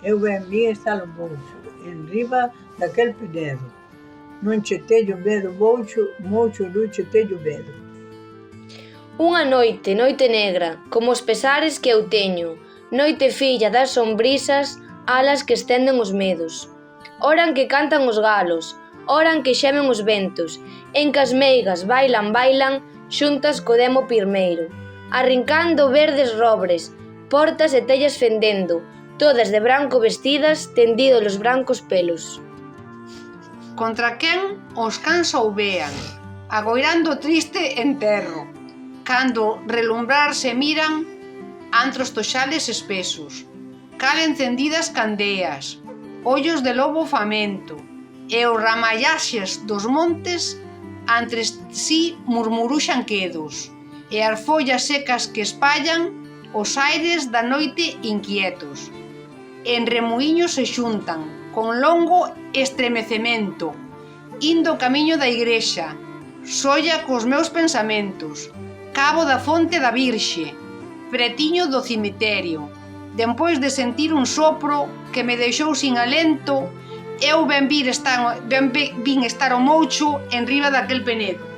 Eu ben vin estar o moucho, enriba daquel penedo. Non che teño medo, moucho, moucho non che teño medo. Unha noite, noite negra, como os pesares que eu teño, noite filla das sombrisas, alas que estenden os medos. Oran que cantan os galos, oran que xemen os ventos, en que as meigas bailan, bailan, xuntas co demo pirmeiro, arrincando verdes robres, portas e tellas fendendo, todas de branco vestidas, tendidos os brancos pelos. Contra quen os cans ouvean, agoirando triste enterro, cando relumbrar se miran antros toxales espesos, cal encendidas candeas, ollos de lobo famento, e os ramallaxes dos montes entre si murmuruxan quedos, e as follas secas que espallan os aires da noite inquietos. En remuíños se xuntan, con longo estremecemento, indo camiño da igrexa, solla cos meus pensamentos, cabo da fonte da Virxe, pretiño do cemiterio. Dempois de sentir un sopro que me deixou sin alento, eu vin estar o moucho enriba daquel penedo.